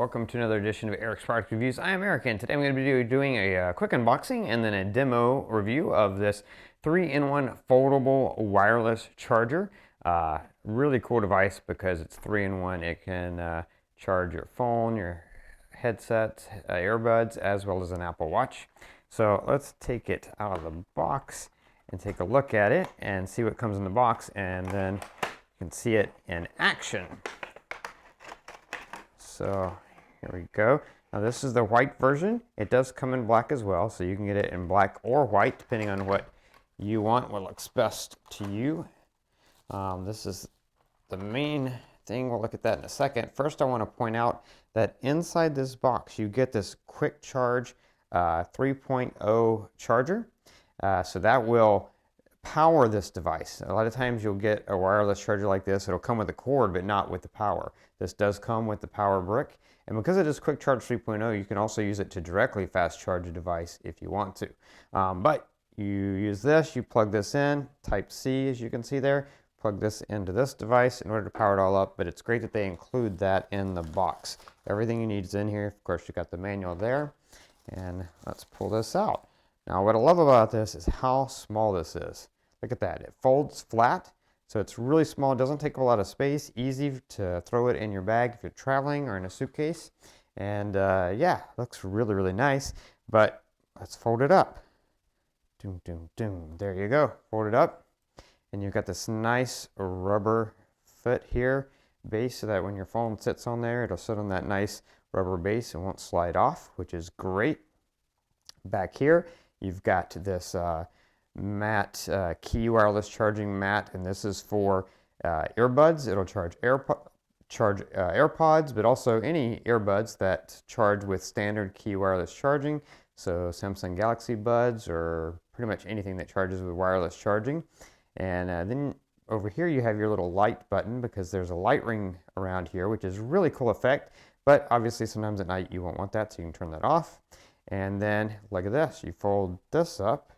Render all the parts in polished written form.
Welcome to another edition of Eric's Product Reviews. I am Eric, and today I'm going to be doing a quick unboxing and then a demo review of this 3-in-1 foldable wireless charger. Really cool device because it's 3-in-1. It can charge your phone, your headset, earbuds, as well as an Apple Watch. So let's take it out of the box and take a look at it and see what comes in the box, and then you can see it in action. So here we go. Now this is the white version. It does come in black as well, so you can get it in black or white depending on what you want, what looks best to you. This is the main thing. We'll look at that in a second. First, I want to point out that inside this box you get this quick charge 3.0 charger. So that will power this device. A lot of times you'll get a wireless charger like this. It'll come with a cord, but not with the power. This does come with the power brick. And because it is Quick Charge 3.0, you can also use it to directly fast charge a device if you want to. But you use this, you plug this in, Type C as you can see there, plug this into this device in order to power it all up. But it's great that they include that in the box. Everything you need is in here. Of course, you got the manual there. And let's pull this out. Now what I love about this is how small this is. Look at that, it folds flat, so it's really small, it doesn't take a lot of space, easy to throw it in your bag if you're traveling or in a suitcase. And yeah, looks really, really nice, but let's fold it up. Doom, doom, doom, there you go, fold it up. And you've got this nice rubber foot here, base, so that when your phone sits on there, it'll sit on that nice rubber base and won't slide off, which is great. Back here, you've got this mat, key wireless charging mat, and this is for earbuds. It'll charge AirPods, but also any earbuds that charge with standard key wireless charging. So Samsung Galaxy Buds, or pretty much anything that charges with wireless charging. And then over here you have your little light button, because there's a light ring around here, which is a really cool effect. But obviously sometimes at night you won't want that, so you can turn that off. And then look at this, you fold this up,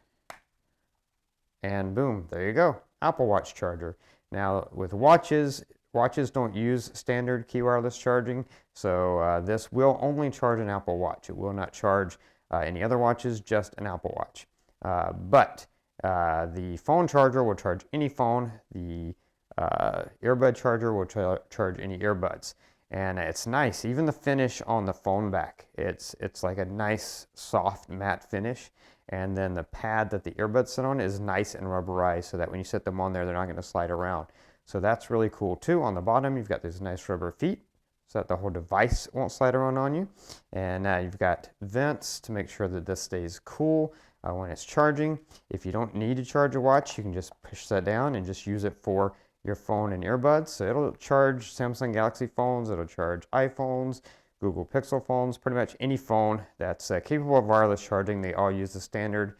and boom, there you go, Apple Watch charger. Now with watches don't use standard key wireless charging, so this will only charge an Apple Watch. It will not charge any other watches, just an Apple Watch. But the phone charger will charge any phone. The earbud charger will charge any earbuds. And it's nice, even the finish on the phone back. It's like a nice soft matte finish. And then the pad that the earbuds sit on is nice and rubberized, so that when you set them on there, they're not going to slide around. So that's really cool too. On the bottom, you've got these nice rubber feet, so that the whole device won't slide around on you. And you've got vents to make sure that this stays cool when it's charging. If you don't need to charge a watch, you can just push that down and just use it for your phone and earbuds. So it'll charge Samsung Galaxy phones, it'll charge iPhones, Google Pixel phones, pretty much any phone that's capable of wireless charging. They all use the standard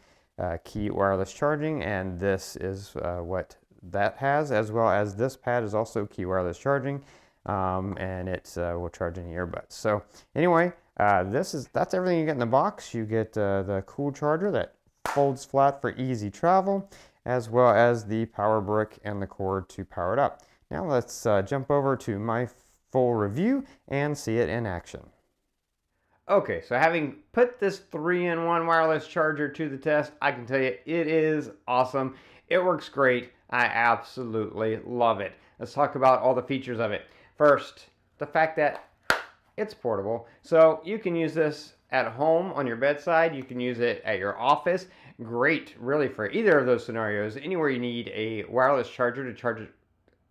key wireless charging, and this is what that has, as well as this pad is also key wireless charging, and it will charge any earbuds. So anyway, that's everything you get in the box. You get the cool charger that folds flat for easy travel, as well as the power brick and the cord to power it up. Now let's jump over to my full review and see it in action. Okay, so having put this 3-in-1 wireless charger to the test, I can tell you it is awesome. It works great. I absolutely love it. Let's talk about all the features of it. First, the fact that it's portable. So you can use this at home on your bedside. You can use it at your office. Great, really, for either of those scenarios. Anywhere you need a wireless charger to charge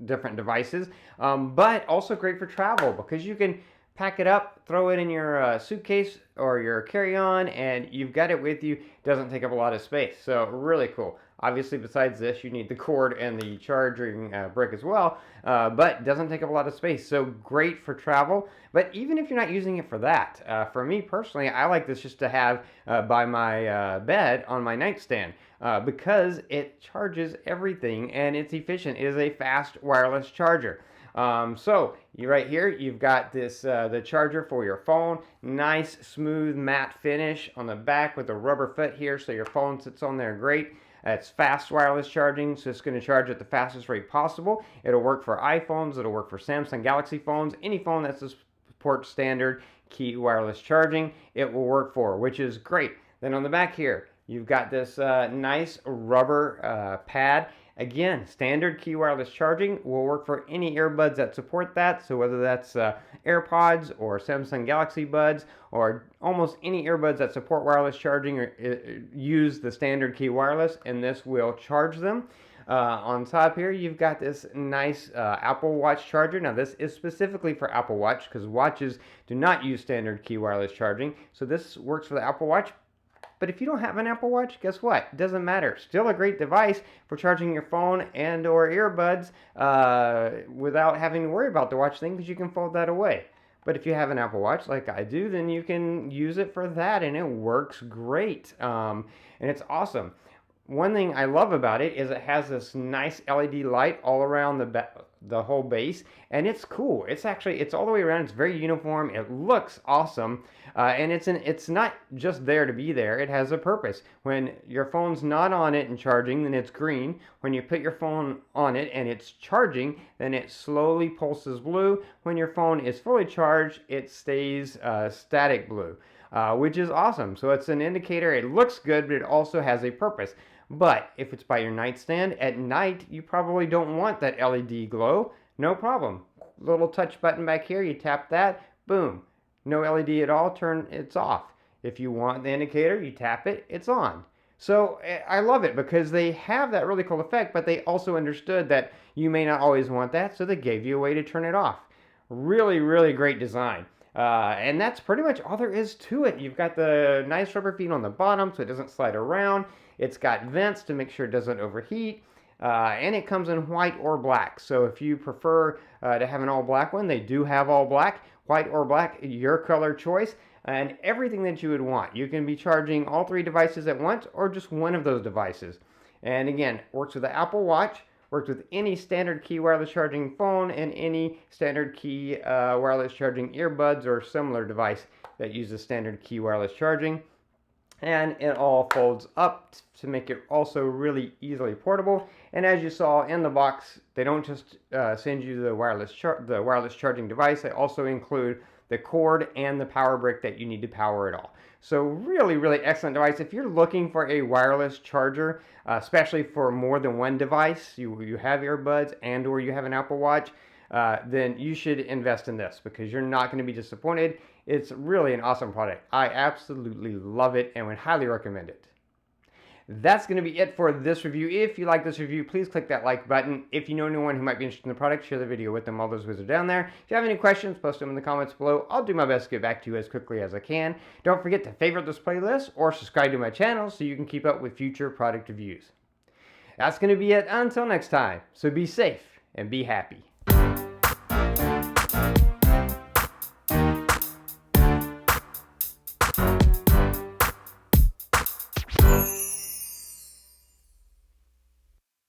different devices, but also great for travel, because you can pack it up, throw it in your suitcase or your carry-on, and you've got it with you. Doesn't take up a lot of space, so really cool. Obviously, besides this, you need the cord and the charging brick as well, but doesn't take up a lot of space, so great for travel. But even if you're not using it for that, for me personally, I like this just to have by my bed on my nightstand, because it charges everything and it's efficient. It is a fast wireless charger. So right here, you've got this the charger for your phone. Nice, smooth, matte finish on the back with a rubber foot here, so your phone sits on there great. It's fast wireless charging, so it's going to charge at the fastest rate possible. It'll work for iPhones, it'll work for Samsung Galaxy phones, any phone that's supports standard key wireless charging, it will work for, which is great. Then on the back here, you've got this nice rubber pad. Again, standard key wireless charging will work for any earbuds that support that. So whether that's AirPods or Samsung Galaxy Buds or almost any earbuds that support wireless charging or use the standard key wireless, and this will charge them. On top here, you've got this nice Apple Watch charger. Now, this is specifically for Apple Watch because watches do not use standard key wireless charging. So this works for the Apple Watch. But if you don't have an Apple Watch, guess what? It doesn't matter. Still a great device for charging your phone and or earbuds without having to worry about the watch thing because you can fold that away. But if you have an Apple Watch like I do, then you can use it for that and it works great. And it's awesome. One thing I love about it is it has this nice LED light all around the whole base, and it's cool. It's all the way around. It's very uniform. It looks awesome, and it's not just there to be there. It has a purpose. When your phone's not on it and charging, then it's green. When you put your phone on it and it's charging, then it slowly pulses blue. When your phone is fully charged, it stays static blue, which is awesome. So it's an indicator. It looks good, but it also has a purpose. But if it's by your nightstand at night, you probably don't want that LED glow. No problem. Little touch button back here, you tap that, boom. No LED at all, it's off. If you want the indicator, you tap it, it's on. So I love it because they have that really cool effect, but they also understood that you may not always want that, so they gave you a way to turn it off. Really, really great design. And that's pretty much all there is to it. You've got the nice rubber feet on the bottom so it doesn't slide around. It's got vents to make sure it doesn't overheat. And it comes in white or black. So if you prefer to have an all black one, they do have all black. White or black, your color choice. And everything that you would want. You can be charging all three devices at once or just one of those devices. And again, works with the Apple Watch. Works with any standard key wireless charging phone and any standard key wireless charging earbuds or similar device that uses standard key wireless charging. And it all folds up to make it also really easily portable. And as you saw in the box, they don't just send you the wireless charging device. They also include the cord and the power brick that you need to power it all. So really, really excellent device. If you're looking for a wireless charger, especially for more than one device, you have earbuds and or you have an Apple Watch, then you should invest in this because you're not going to be disappointed. It's really an awesome product. I absolutely love it and would highly recommend it. That's going to be it for this review. If you like this review, please click that like button. If you know anyone who might be interested in the product, share the video with them. All those videos are down there. If you have any questions, post them in the comments below. I'll do my best to get back to you as quickly as I can. Don't forget to favorite this playlist or subscribe to my channel so you can keep up with future product reviews. That's going to be it until next time. So be safe and be happy.